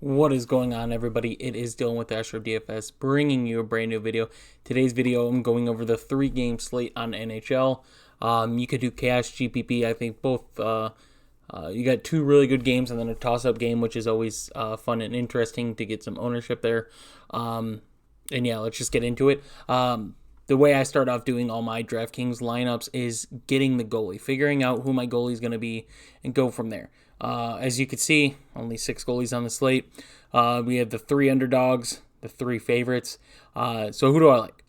What is going on, everybody? It is Dylan with Astrodfs DFS, bringing you a brand new video. Today's video, I'm going over the 3-game slate on NHL. You could do cash, GPP. I think both. You got 2 really good games and then a toss-up game, which is always fun and interesting to get some ownership there. And yeah, let's just get into it. The way I start off doing all my DraftKings lineups is getting the goalie, figuring out who my goalie is going to be, and go from there. As you can see, only 6 goalies on the slate. We have the 3 underdogs, the 3 favorites. So who do I like?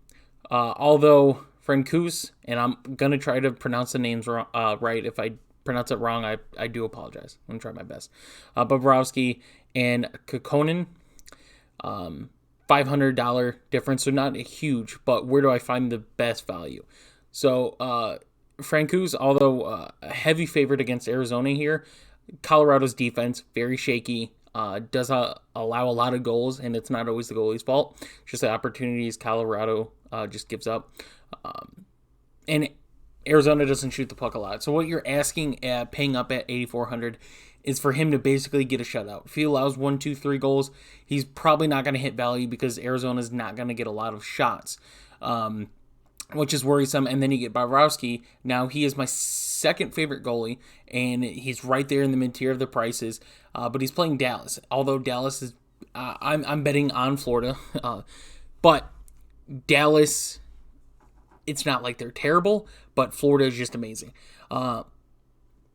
Although Hornqvist, and I'm going to try to pronounce the names right. If I pronounce it wrong, I do apologize. I'm going to try my best. Bobrovsky and Kokkonen, $500 difference, so not huge, but where do I find the best value? So Hornqvist, although a heavy favorite against Arizona here, Colorado's defense, very shaky, does allow a lot of goals, and it's not always the goalie's fault. It's just the opportunities Colorado just gives up. And Arizona doesn't shoot the puck a lot. So what you're asking at paying up at 8,400 is for him to basically get a shutout. If he allows 1, 2, 3 goals, he's probably not going to hit value because Arizona's not going to get a lot of shots, which is worrisome. And then you get Bobrovsky. Now he is my second favorite goalie, and he's right there in the mid-tier of the prices, but he's playing Dallas. Although Dallas is, I'm betting on Florida, but Dallas, it's not like they're terrible, but Florida is just amazing.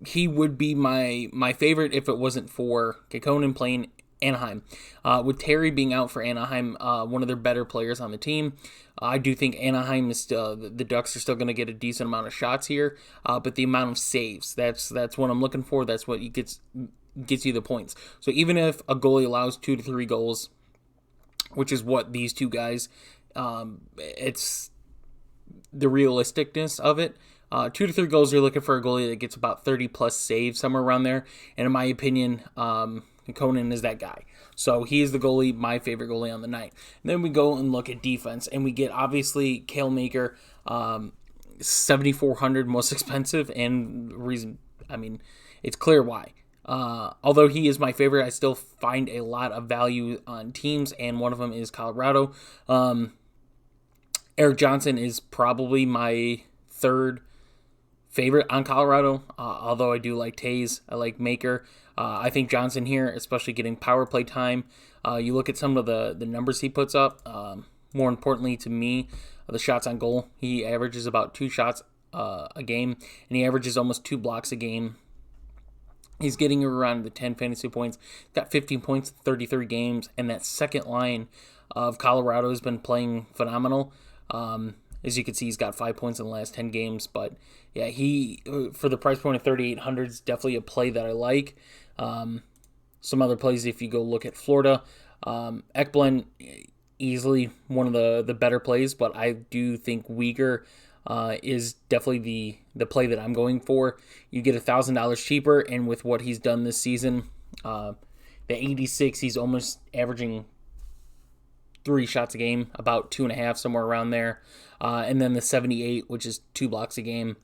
He would be my favorite if it wasn't for Kokkonen playing Anaheim. With Terry being out for Anaheim, one of their better players on the team, I do think Anaheim is still, the Ducks are still going to get a decent amount of shots here, but the amount of saves, that's what I'm looking for. That's what gets you the points. So even if a goalie allows 2 to 3 goals, which is what these 2 guys, it's the realisticness of it. 2 to 3 goals, you're looking for a goalie that gets about 30 plus saves, somewhere around there. And in my opinion, Conan is that guy. So he is the goalie, my favorite goalie on the night. And then we go and look at defense, and we get obviously Kale Maker, 7,400 most expensive, and reason, I mean, it's clear why. Although he is my favorite, I still find a lot of value on teams, and one of them is Colorado. Eric Johnson is probably my third favorite on Colorado, although I do like Taze, I like Maker. I think Johnson here, especially getting power play time. You look at some of the numbers he puts up. More importantly to me, the shots on goal. He averages about 2 shots a game, and he averages almost 2 blocks a game. He's getting around the 10 fantasy points. Got 15 points in 33 games, and that second line of Colorado has been playing phenomenal. As you can see, he's got 5 points in the last 10 games. But yeah, he, for the price point of 3,800, is definitely a play that I like. Some other plays, if you go look at Florida, Ekblad, easily one of the better plays, but I do think Uyghur is definitely the play that I'm going for. You get $1,000 cheaper, and with what he's done this season, the 86, he's almost averaging 3 shots a game, about 2.5, somewhere around there. And then the 78, which is 2 blocks a game.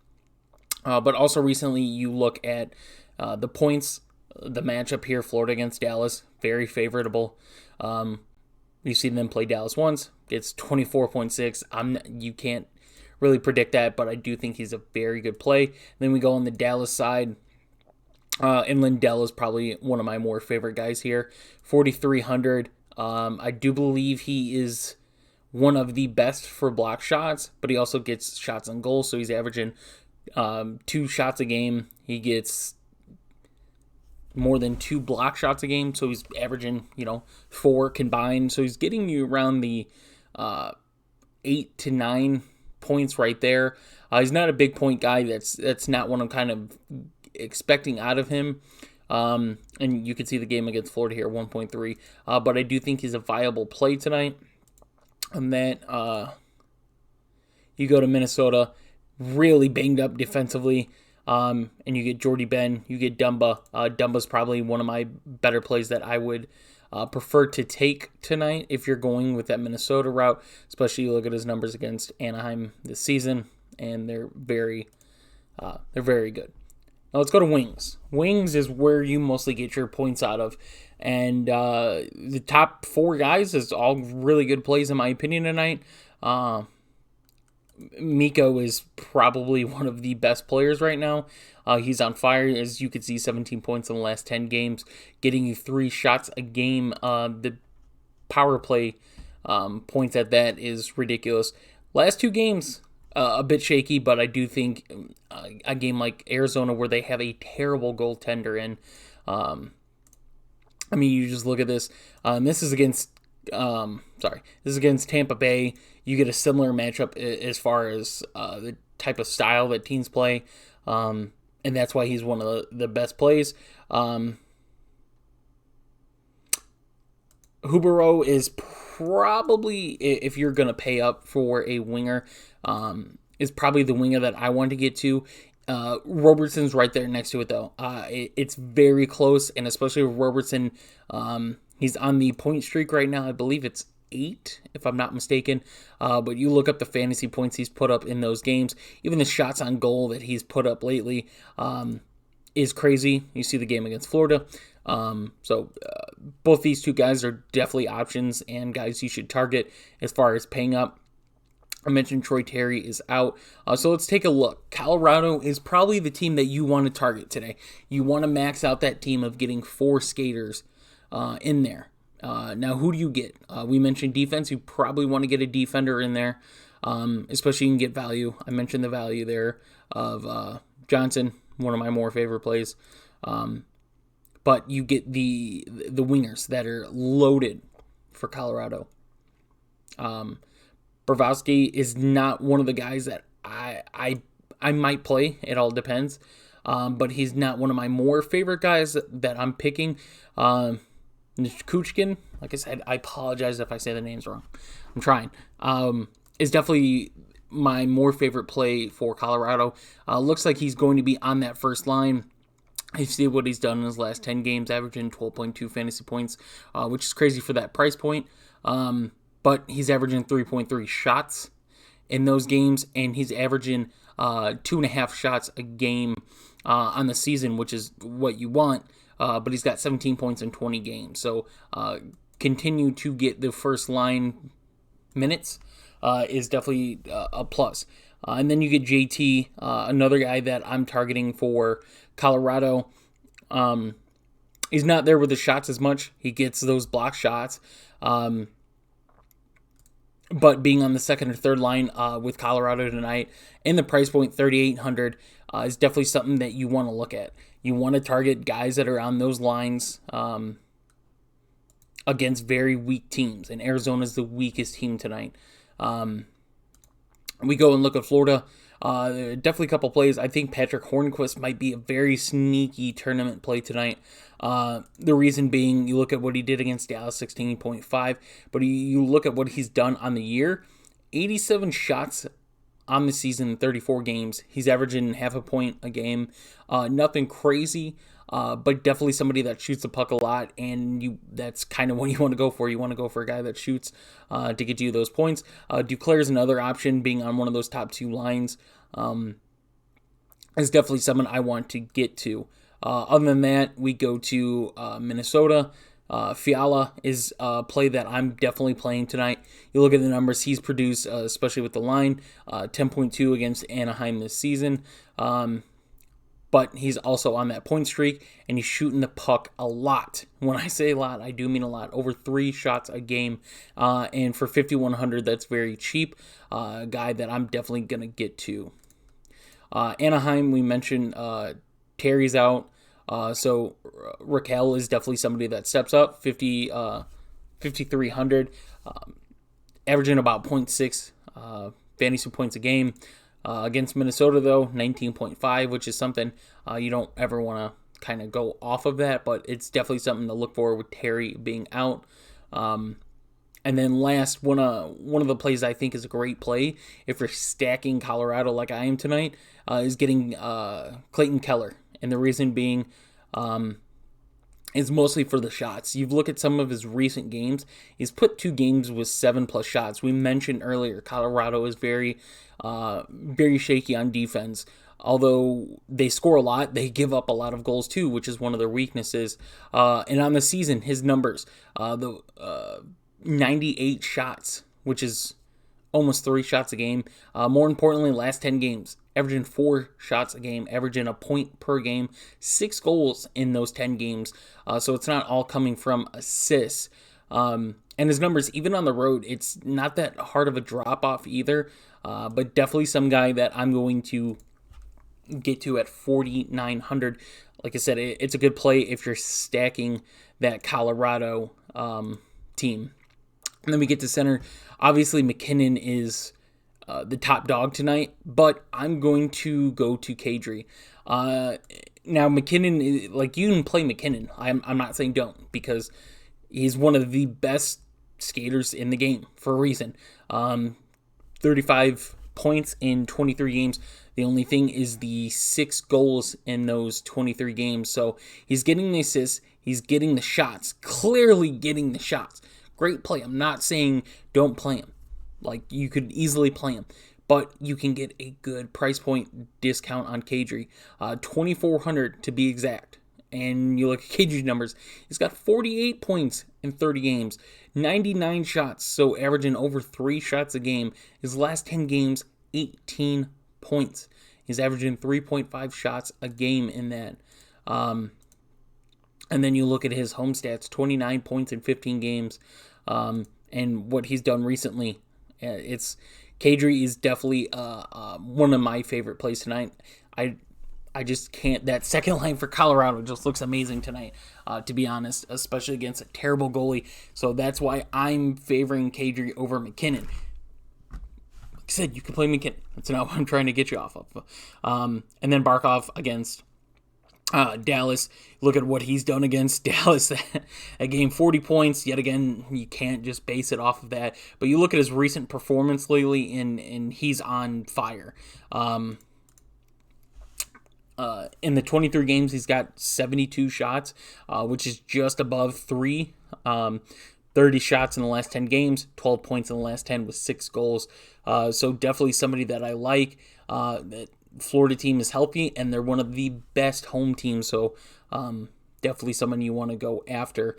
But also recently, you look at the points, the matchup here, Florida against Dallas, very favorable. We've seen them play Dallas once. It's 24.6. You can't really predict that, but I do think he's a very good play. Then we go on the Dallas side, and Lindell is probably one of my more favorite guys here. 4,300. I do believe he is one of the best for block shots, but he also gets shots on goal, so he's averaging 2 shots a game. He gets more than 2 block shots a game, so he's averaging 4 combined. So he's getting you around the 8 to 9 points right there. He's not a big point guy. That's not what I'm kind of expecting out of him. And you can see the game against Florida here, 1.3. But I do think he's a viable play tonight. And then you go to Minnesota, really banged up defensively. And you get Jordy Ben, you get Dumba. Dumba's probably one of my better plays that I would prefer to take tonight if you're going with that Minnesota route. Especially you look at his numbers against Anaheim this season, and they're very good. Now let's go to wings. Wings is where you mostly get your points out of. And the top 4 guys is all really good plays in my opinion tonight. Mikko is probably one of the best players right now. He's on fire, as you can see, 17 points in the last 10 games, getting you 3 shots a game. The power play points at that is ridiculous. Last 2 games, a bit shaky, but I do think a game like Arizona where they have a terrible goaltender in. I mean, you just look at this. This is against Tampa Bay. You get a similar matchup as far as the type of style that teams play, and that's why he's one of the best plays. Huberdeau is probably, if you're going to pay up for a winger, is probably the winger that I want to get to. Robertson's right there next to it, though. It's very close, and especially with Robertson, he's on the point streak right now. I believe it's 8, if I'm not mistaken. But you look up the fantasy points he's put up in those games. Even the shots on goal that he's put up lately is crazy. You see the game against Florida. So both these 2 guys are definitely options and guys you should target as far as paying up. I mentioned Troy Terry is out. So let's take a look. Colorado is probably the team that you want to target today. You want to max out that team of getting 4 skaters in there. Now, who do you get? We mentioned defense. You probably want to get a defender in there, especially you can get value. I mentioned the value there of Johnson, one of my more favorite plays. But you get the wingers that are loaded for Colorado. Brovowski is not one of the guys that I might play. It all depends. But he's not one of my more favorite guys that I'm picking. Kuchkin, like I said, I apologize if I say the names wrong. I'm trying. Is definitely my more favorite play for Colorado. Looks like he's going to be on that first line. You see what he's done in his last 10 games, averaging 12.2 fantasy points, which is crazy for that price point. But he's averaging 3.3 shots in those games, and he's averaging 2.5 shots a game on the season, which is what you want. But he's got 17 points in 20 games. So continue to get the first line minutes is definitely a plus. And then you get JT, another guy that I'm targeting for Colorado. He's not there with the shots as much. He gets those block shots. But being on the second or third line with Colorado tonight, and the price point 3,800 is definitely something that you want to look at. You want to target guys that are on those lines against very weak teams, and Arizona's the weakest team tonight. We go and look at Florida. Definitely a couple plays. I think Patrick Hornqvist might be a very sneaky tournament play tonight. The reason being, you look at what he did against Dallas, 16.5, but you look at what he's done on the year, 87 shots on the season in 34 games. He's averaging half a point a game. Nothing crazy, but definitely somebody that shoots the puck a lot, and that's kind of what you want to go for. You want to go for a guy that shoots to get you those points. Duclair is another option, being on one of those top 2 lines. Is definitely someone I want to get to. Other than that, we go to Minnesota. Fiala is a play that I'm definitely playing tonight. You look at the numbers he's produced, especially with the line, 10.2 against Anaheim this season. But he's also on that point streak, and he's shooting the puck a lot. When I say a lot, I do mean a lot. Over 3 shots a game. And for 5,100, that's very cheap. A guy that I'm definitely going to get to. Anaheim, we mentioned Terry's out. So Raquel is definitely somebody that steps up. 5,300, averaging about 0.6 fantasy points a game. Against Minnesota, though, 19.5, which is something you don't ever want to kind of go off of that, but it's definitely something to look for with Terry being out. And then last, one of the plays I think is a great play, if you're stacking Colorado like I am tonight, is getting Clayton Keller. And the reason being is mostly for the shots. You look at some of his recent games, he's put 2 games with 7+ shots. We mentioned earlier, Colorado is very shaky on defense. Although they score a lot, they give up a lot of goals too, which is one of their weaknesses. And on the season, his numbers, 98 shots, which is almost 3 shots a game. More importantly, last 10 games, averaging 4 shots a game, averaging a point per game, 6 goals in those 10 games. So it's not all coming from assists. And his numbers, even on the road, it's not that hard of a drop-off either. But definitely some guy that I'm going to get to at 4,900. Like I said, it's a good play if you're stacking that Colorado team. And then we get to center. Obviously, McKinnon is the top dog tonight, but I'm going to go to Kadri. Now, McKinnon, like, you can play McKinnon. I'm not saying don't, because he's one of the best skaters in the game for a reason. 35 points in 23 games. The only thing is the 6 goals in those 23 games. So he's getting the assists. He's getting the shots. Clearly getting the shots. Great play. I'm not saying don't play him. Like, you could easily play him. But you can get a good price point discount on Kadri. 2,400 to be exact. And you look at Kadri's numbers. He's got 48 points in 30 games. 99 shots, so averaging over 3 shots a game. His last 10 games, 18 points. He's averaging 3.5 shots a game in that. And then you look at his home stats, 29 points in 15 games. And what he's done recently, Kadri is definitely one of my favorite plays tonight. I just can't. That second line for Colorado just looks amazing tonight, to be honest, especially against a terrible goalie. So that's why I'm favoring Kadri over McKinnon. Like I said, you can play McKinnon. That's not what I'm trying to get you off of. And then Barkov against Dallas. Look at what he's done against Dallas. A game, 40 points. Yet again, you can't just base it off of that. But you look at his recent performance lately, and he's on fire. In the 23 games, he's got 72 shots, which is just above 3. 30 shots in the last 10 games, 12 points in the last 10 with 6 goals. So definitely somebody that I like. That Florida team is healthy, and they're one of the best home teams. So definitely someone you want to go after.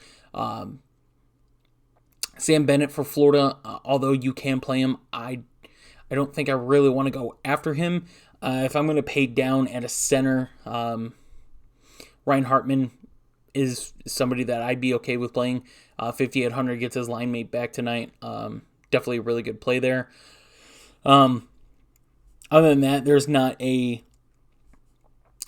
Sam Bennett for Florida, although you can play him, I don't think I really want to go after him. If I'm going to pay down at a center, Ryan Hartman is somebody that I'd be okay with playing. 5,800 gets his line mate back tonight. Definitely a really good play there. Other than that, there's not a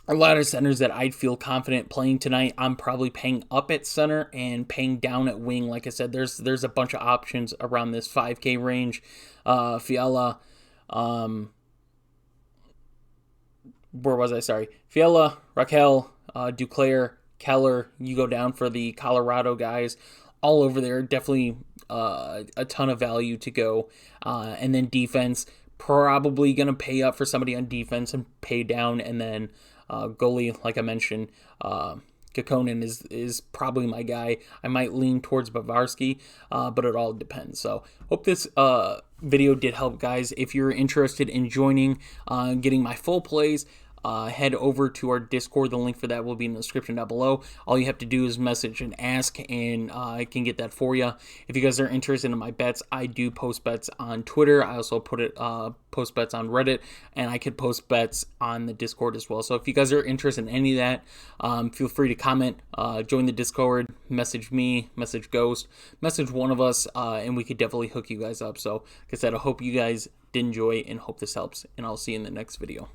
lot of centers that I'd feel confident playing tonight. I'm probably paying up at center and paying down at wing. Like I said, there's a bunch of options around this 5K range. Fiala, where was I? Sorry. Fiala, Raquel, Duclair, Keller. You go down for the Colorado guys. All over there. Definitely a ton of value to go. And then defense. Probably going to pay up for somebody on defense and pay down. And then goalie, like I mentioned, Kekkonen is probably my guy. I might lean towards Bavarsky, but it all depends. So hope this video did help, guys. If you're interested in joining, getting my full plays, head over to our Discord. The link for that will be in the description down below. All you have to do is message and ask, and I can get that for you. If you guys are interested in my bets, I do post bets on Twitter. I also post bets on Reddit, and I could post bets on the Discord as well. So if you guys are interested in any of that, feel free to comment, join the Discord, message me, message Ghost, message one of us, and we could definitely hook you guys up. So like I said, I hope you guys did enjoy and hope this helps, and I'll see you in the next video.